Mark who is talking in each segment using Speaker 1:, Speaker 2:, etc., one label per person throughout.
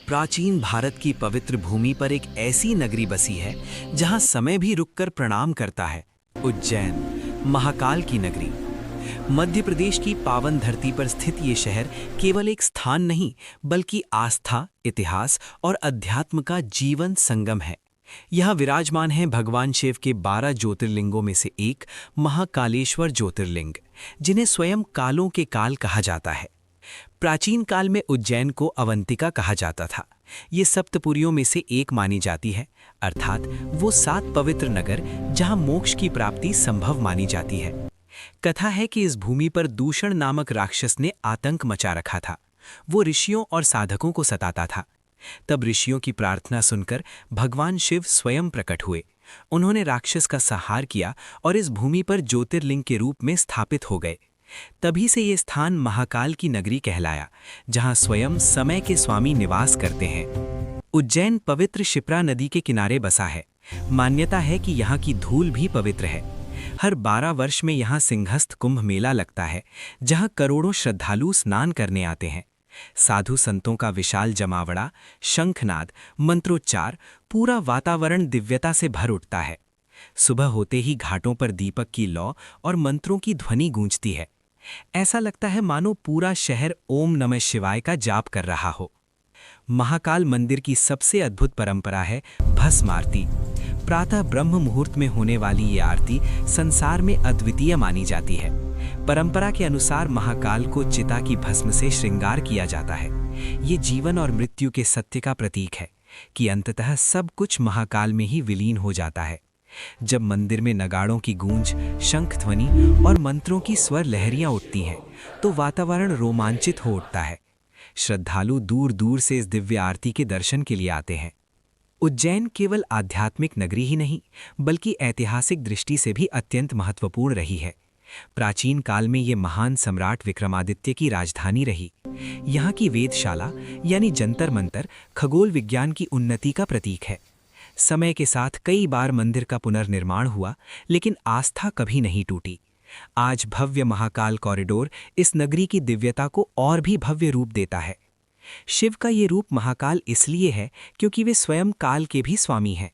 Speaker 1: प्राचीन भारत की पवित्र भूमि पर एक ऐसी नगरी बसी है जहां समय भी रुककर प्रणाम करता है। उज्जैन, महाकाल की नगरी। मध्य प्रदेश की पावन धरती पर स्थित ये शहर केवल एक स्थान नहीं, बल्कि आस्था, इतिहास और अध्यात्म का जीवन संगम है। यहाँ विराजमान है भगवान शिव के 12 ज्योतिर्लिंगों में से एक महाकालेश्वर ज्योतिर्लिंग, जिन्हें स्वयं कालों के काल कहा जाता है। प्राचीन काल में उज्जैन को अवंतिका कहा जाता था। ये सप्तपुरियों में से एक मानी जाती है, अर्थात वो 7 पवित्र नगर जहां मोक्ष की प्राप्ति संभव मानी जाती है। कथा है कि इस भूमि पर दूषण नामक राक्षस ने आतंक मचा रखा था। वो ऋषियों और साधकों को सताता था। तब ऋषियों की प्रार्थना सुनकर भगवान शिव स्वयं प्रकट हुए। उन्होंने राक्षस का संहार किया और इस भूमि पर ज्योतिर्लिंग के रूप में स्थापित हो गए। तभी से ये स्थान महाकाल की नगरी कहलाया, जहां स्वयं समय के स्वामी निवास करते हैं। उज्जैन पवित्र शिप्रा नदी के किनारे बसा है। मान्यता है कि यहाँ की धूल भी पवित्र है। हर 12 वर्ष में यहाँ सिंहस्थ कुंभ मेला लगता है, जहाँ करोड़ों श्रद्धालु स्नान करने आते हैं। साधु संतों का विशाल जमावड़ा, शंखनाद, मंत्रोच्चार, पूरा वातावरण दिव्यता से भर उठता है। सुबह होते ही घाटों पर दीपक की लौ और मंत्रों की ध्वनि गूंजती है। ऐसा लगता है मानो पूरा शहर ओम नमः शिवाय का जाप कर रहा हो। महाकाल मंदिर की सबसे अद्भुत परंपरा है भस्म आरती। प्रातः ब्रह्म मुहूर्त में होने वाली ये आरती संसार में अद्वितीय मानी जाती है। परंपरा के अनुसार महाकाल को चिता की भस्म से श्रृंगार किया जाता है। ये जीवन और मृत्यु के सत्य का प्रतीक है कि अंततः सब कुछ महाकाल में ही विलीन हो जाता है। जब मंदिर में नगाड़ों की गूंज, शंख ध्वनि और मंत्रों की स्वर लहरियां उठती हैं, तो वातावरण रोमांचित हो उठता है। श्रद्धालु दूर दूर से इस दिव्य आरती के दर्शन के लिए आते हैं। उज्जैन केवल आध्यात्मिक नगरी ही नहीं, बल्कि ऐतिहासिक दृष्टि से भी अत्यंत महत्वपूर्ण रही है। प्राचीन काल में ये महान सम्राट विक्रमादित्य की राजधानी रही। यहाँ की वेदशाला यानी जंतर मंतर खगोल विज्ञान की उन्नति का प्रतीक है। समय के साथ कई बार मंदिर का पुनर्निर्माण हुआ, लेकिन आस्था कभी नहीं टूटी। आज भव्य महाकाल कॉरिडोर इस नगरी की दिव्यता को और भी भव्य रूप देता है। शिव का ये रूप महाकाल इसलिए है क्योंकि वे स्वयं काल के भी स्वामी हैं।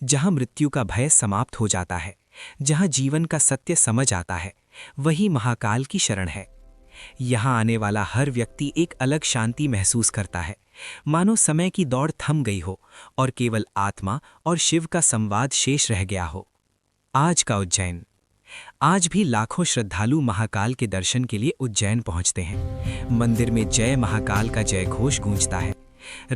Speaker 1: जहां मृत्यु का भय समाप्त हो जाता है, जहां जीवन का सत्य समझ आता है, वही महाकाल की शरण है। यहाँ आने वाला हर व्यक्ति एक अलग शांति महसूस करता है, मानो समय की दौड़ थम गई हो और केवल आत्मा और शिव का संवाद शेष रह गया हो। आज का उज्जैन। आज भी लाखों श्रद्धालु महाकाल के दर्शन के लिए उज्जैन पहुंचते हैं। मंदिर में जय महाकाल का जय घोष गूंजता है।